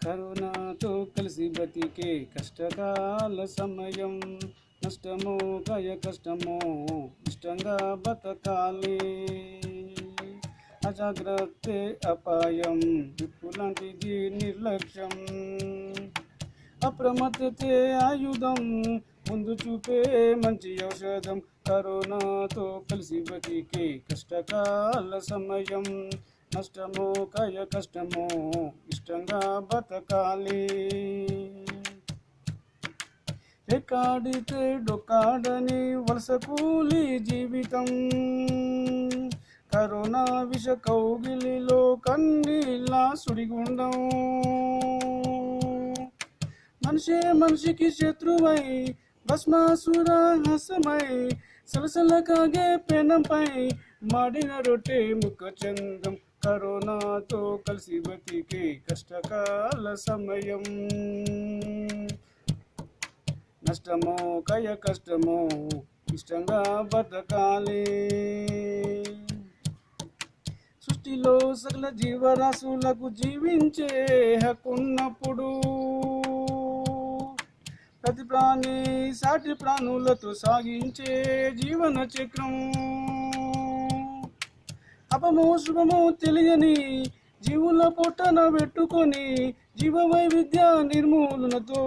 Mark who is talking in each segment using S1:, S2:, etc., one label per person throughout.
S1: కరోనాతో కలిసి బ్రతికే కష్టకాల సమయం. నష్టమో కాయ కష్టమో ఇష్టంగా బతకాలి. అజాగ్రత్తే అపాయం, విప్పులాంటిది నిర్లక్ష్యం. అప్రమత్తతే ఆయుధం, ముందు చూపే మంచి ఔషధం. కరోనాతో కలిసి బ్రతికే కష్టకాల సమయం. నష్టమో కాయ కష్టమో ఇష్టంగా బతకాలి. ఎక్కాడితే డొక్కాడని వలస కూలి జీవితం. కరోనా విష కౌగిలిలో కన్నీళ్ళ సుడిగుండం. మనిషే మనిషికి శత్రువై భస్మాసురహసమై సలసల కాగే పెనంపై మాడిన రొట్టె ముఖ చందం. కరోనాతో కలిసి బతికే కష్టకాల సమయం. నష్టమో కాయ కష్టమో ఇష్టంగా బతకాలి. సృష్టిలో సకల జీవరాశులకు జీవించే హక్కున్నప్పుడు ప్రతి ప్రాణి సాటి ప్రాణులతో సాగించే జీవన చక్రం. అపమో శుభమో తెలియని జీవుల పొట్టన పెట్టుకొని జీవ వైవిధ్య నిర్మూలనతో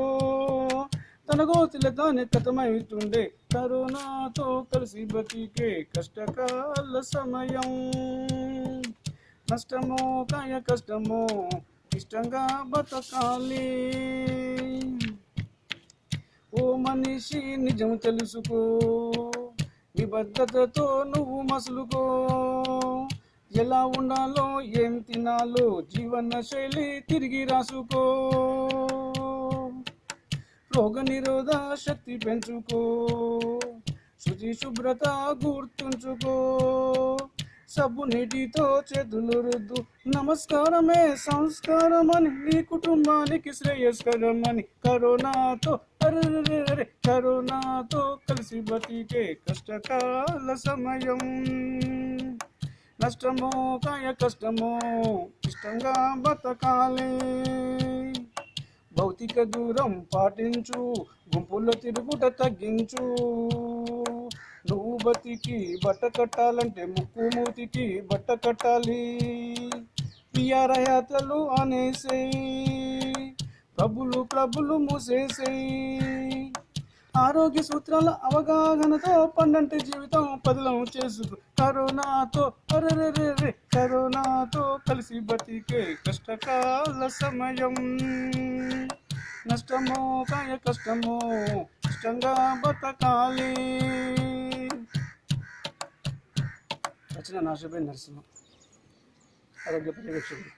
S1: తన గోతిల తానే కథమవుతుండే. కరోనాతో కలిసి బతికే కష్టకాల సమయం. నష్టమో కాయ కష్టమో ఇష్టంగా బతకాలి. ఓ మనిషి నిజం తెలుసుకో, నిబద్ధతతో నువ్వు మసులుకో. ఎలా ఉండాలో ఏం తినాలో జీవన శైలి తిరిగి రాసుకో. రోగ నిరోధ శక్తి పెంచుకో, శుచి శుభ్రత గుర్తుంచుకో. సబ్బు నీటితో చేతులు రుద్దు, నమస్కారమే సంస్కారమని, నీ కుటుంబానికి శ్రేయస్కరమని. కరోనాతో కరోనాతో కలిసి బతికే కష్టకాల సమయం. నష్టమో కాయ కష్టమో ఇష్టంగా బతకాలి. భౌతిక దూరం పాటించు, గుంపుల్లో తిరుగుట తగ్గించు. నువ్వు బతికి బట్ట కట్టాలంటే ముక్కు మూతికి బట్ట కట్టాలి. పియారయాత్రలు అనేసేయి, క్లబ్బులు మూసేసేయి. ఆరోగ్య సూత్రాల అవగాహనతో పండంటి జీవితం పదిలం చేసుకో. కరోనాతో కలిసి బతికే కష్టకాల సమయం. నష్టమో కాయ కష్టమో ఇష్టంగా బతకాలి. రచన నాశపై నరసింహ, ఆరోగ్య పర్యవేక్షకుడు.